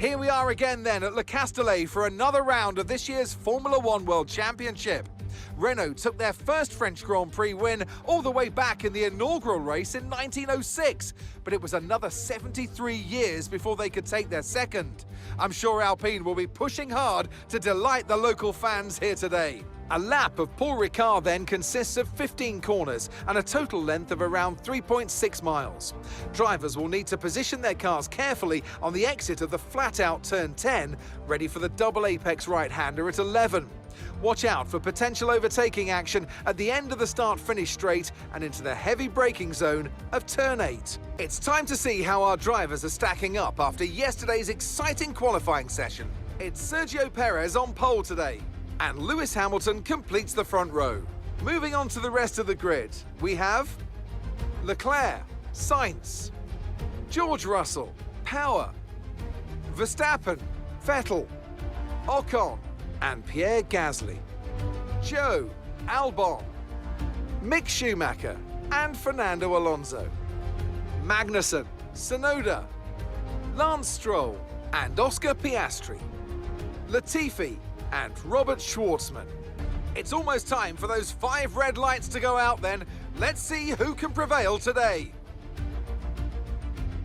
Here we are again then at Le Castellet for another round of this year's Formula One World Championship. Renault took their first French Grand Prix win all the way back in the inaugural race in 1906, but it was another 73 years before they could take their second. I'm sure Alpine will be pushing hard to delight the local fans here today. A lap of Paul Ricard then consists of 15 corners and a total length of around 3.6 miles. Drivers will need to position their cars carefully on the exit of the flat-out turn 10, ready for the double apex right-hander at 11. Watch out for potential overtaking action at the end of the start-finish straight and into the heavy braking zone of turn 8. It's time to see how our drivers are stacking up after yesterday's exciting qualifying session. It's Sergio Perez on pole today, and Lewis Hamilton completes the front row. Moving on to the rest of the grid, we have Leclerc, Sainz, George Russell, Power, Verstappen, Vettel, Ocon, and Pierre Gasly, Joe, Albon, Mick Schumacher, and Fernando Alonso, Magnussen, Tsunoda, Lance Stroll, and Oscar Piastri, Latifi, and Robert Schwartzman. It's almost time for those 5 red lights to go out then. Let's see who can prevail today.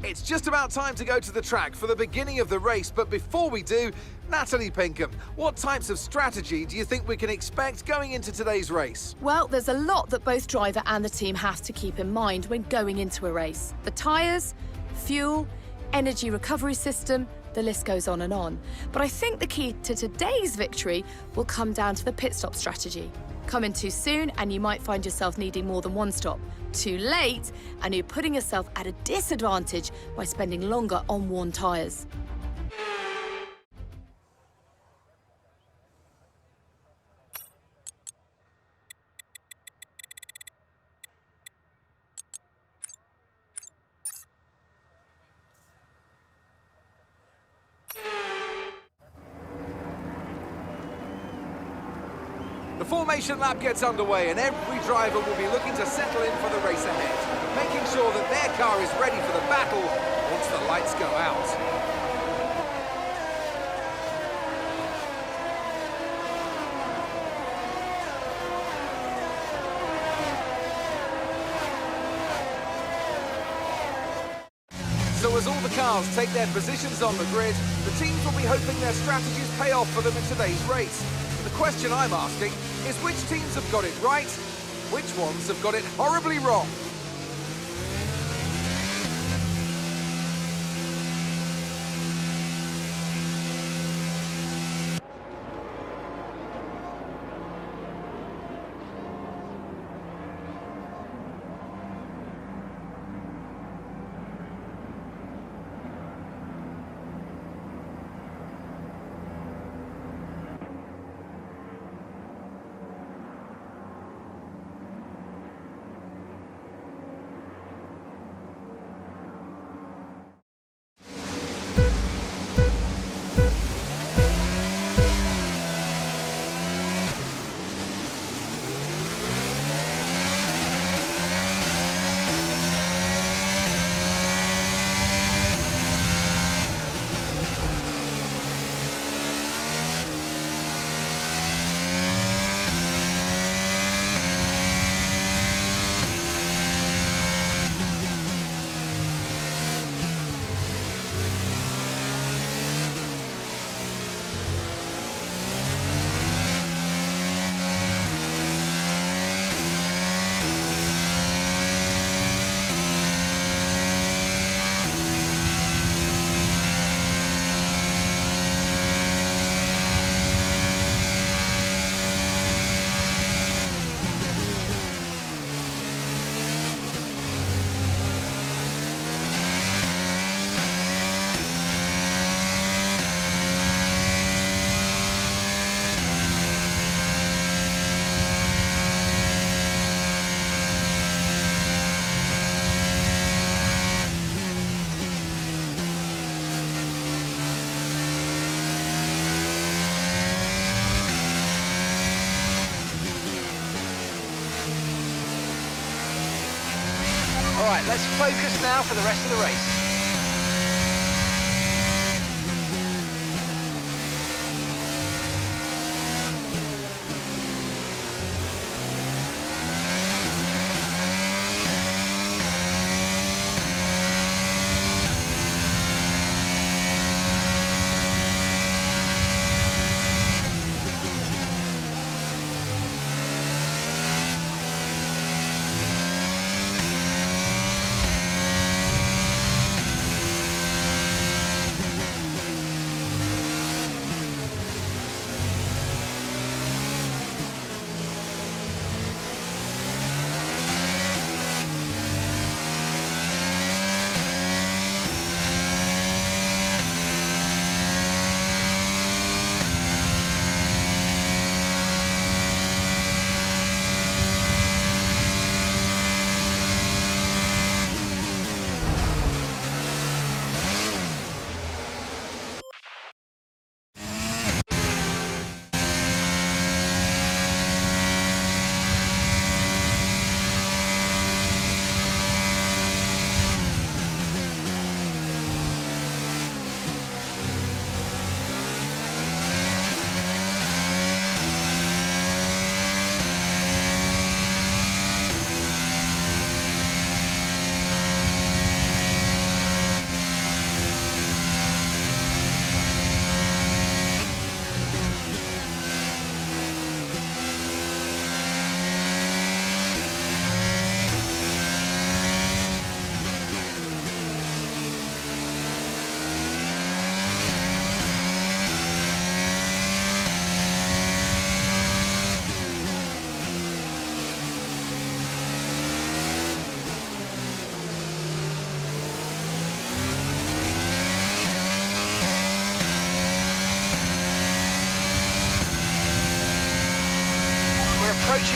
It's just about time to go to the track for the beginning of the race, but before we do, Natalie Pinkham, what types of strategy do you think we can expect going into today's race? Well, there's a lot that both driver and the team have to keep in mind when going into a race. The tyres, fuel, energy recovery system, the list goes on and on. But I think the key to today's victory will come down to the pit stop strategy. Come in too soon and you might find yourself needing more than one stop. Too late and you're putting yourself at a disadvantage by spending longer on worn tyres. The formation lap gets underway and every driver will be looking to settle in for the race ahead, making sure that their car is ready for the battle once the lights go out. So as all the cars take their positions on the grid, the teams will be hoping their strategies pay off for them in today's race. The question I'm asking is which teams have got it right, which ones have got it horribly wrong? Right, let's focus now for the rest of the race.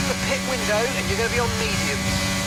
through the pit window and you're going to be on mediums.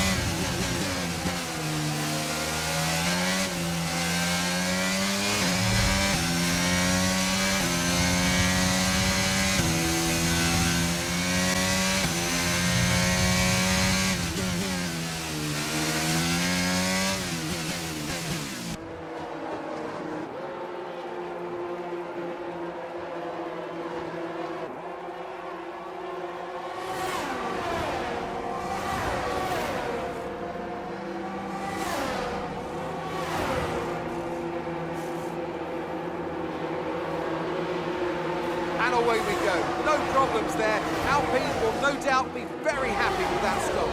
And away we go. No problems there. Alpine will no doubt be very happy with that stop.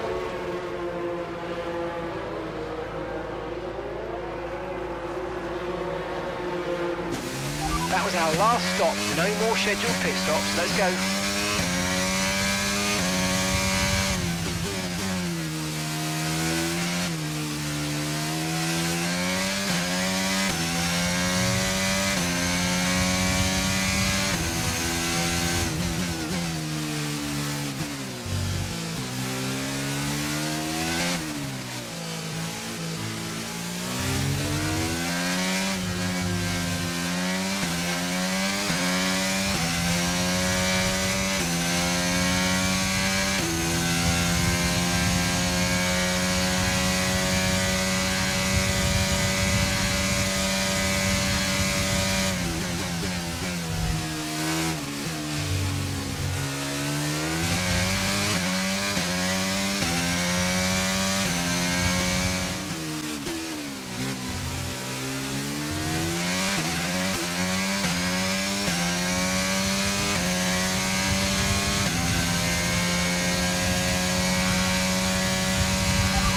That was our last stop. No more scheduled pit stops. Let's go.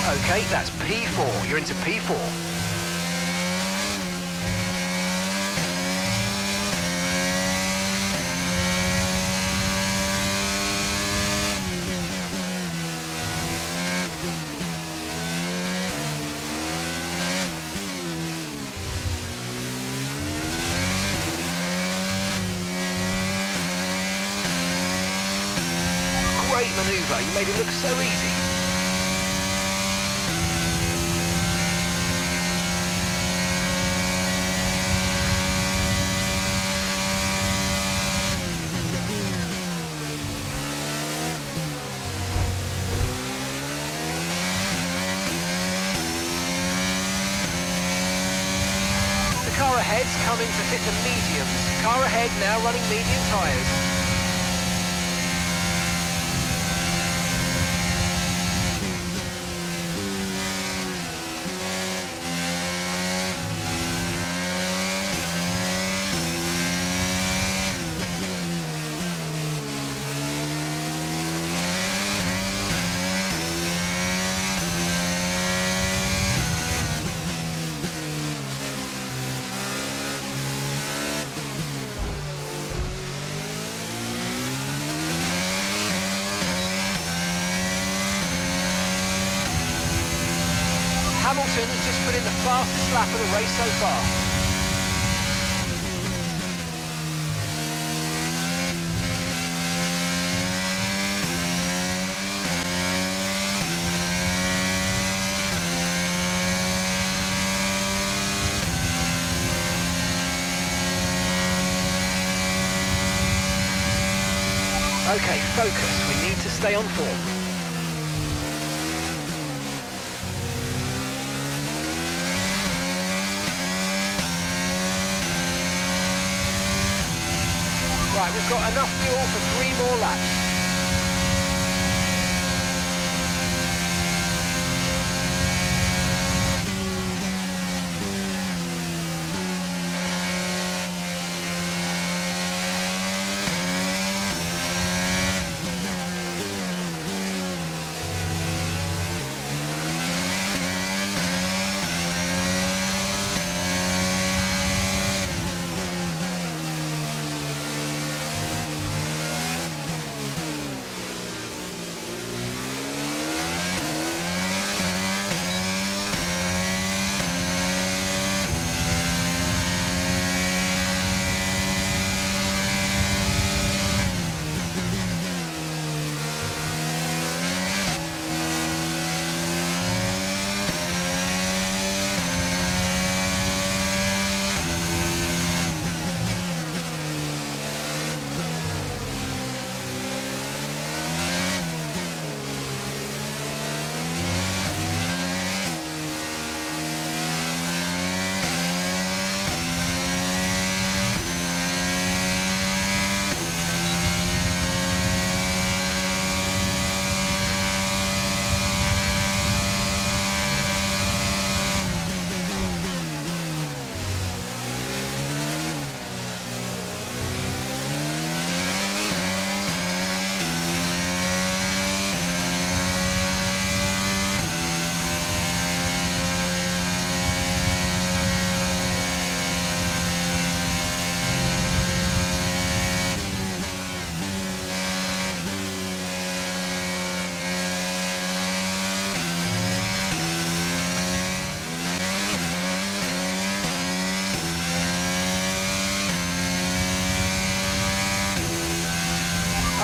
Okay, that's P4. You're into P4. Great manoeuvre. You made it look so easy. Car ahead's coming to fit the mediums. Car ahead now running medium tyres. Hamilton has just put in the fastest lap of the race so far. Okay, focus. We need to stay on form. Right, we've got enough fuel for 3 more laps.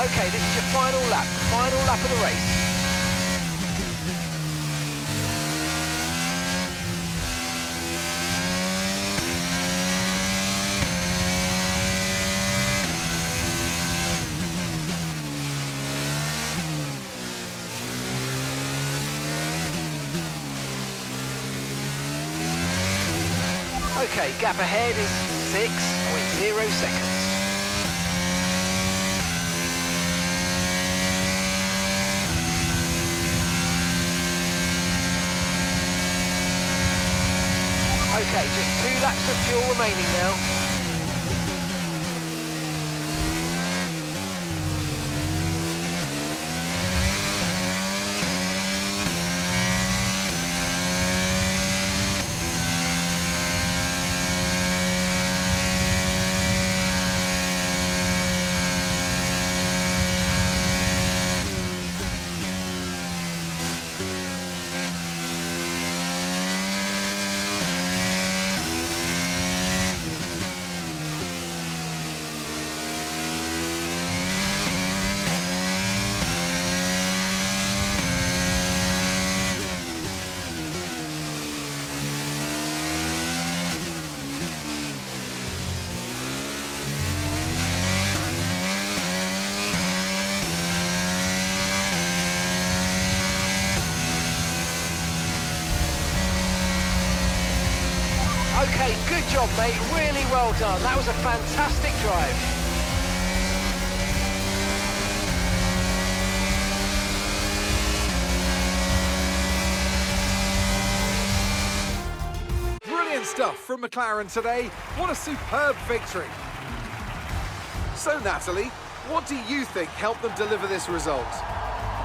Okay, this is your final lap of the race. Okay, gap ahead is 6.0 seconds. Okay, just 2 laps of fuel remaining now. Okay, good job, mate. Really well done. That was a fantastic drive. Brilliant stuff from McLaren today. What a superb victory. So, Natalie, what do you think helped them deliver this result?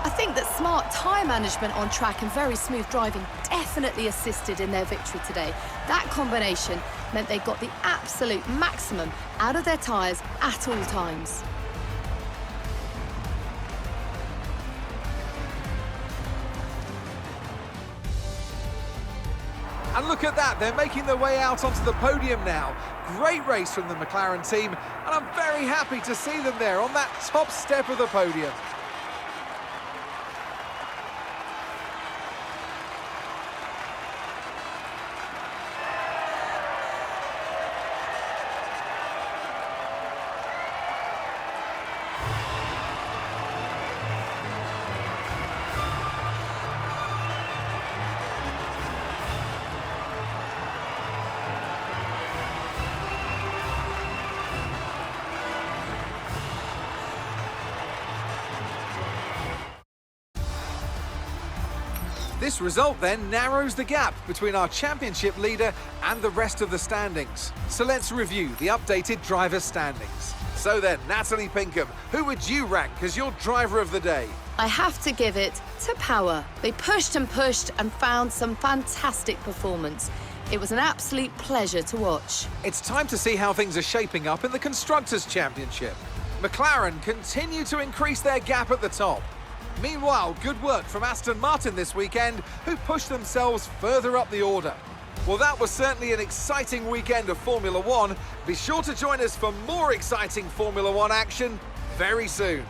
I think that smart tyre management on track and very smooth driving definitely assisted in their victory today. That combination meant they got the absolute maximum out of their tyres at all times. And look at that, they're making their way out onto the podium now. Great race from the McLaren team, and I'm very happy to see them there on that top step of the podium. This result then narrows the gap between our championship leader and the rest of the standings. So let's review the updated driver standings. So then, Natalie Pinkham, who would you rank as your driver of the day? I have to give it to Power. They pushed and found some fantastic performance. It was an absolute pleasure to watch. It's time to see how things are shaping up in the Constructors' Championship. McLaren continue to increase their gap at the top. Meanwhile, good work from Aston Martin this weekend, who pushed themselves further up the order. Well, that was certainly an exciting weekend of Formula One. Be sure to join us for more exciting Formula One action very soon.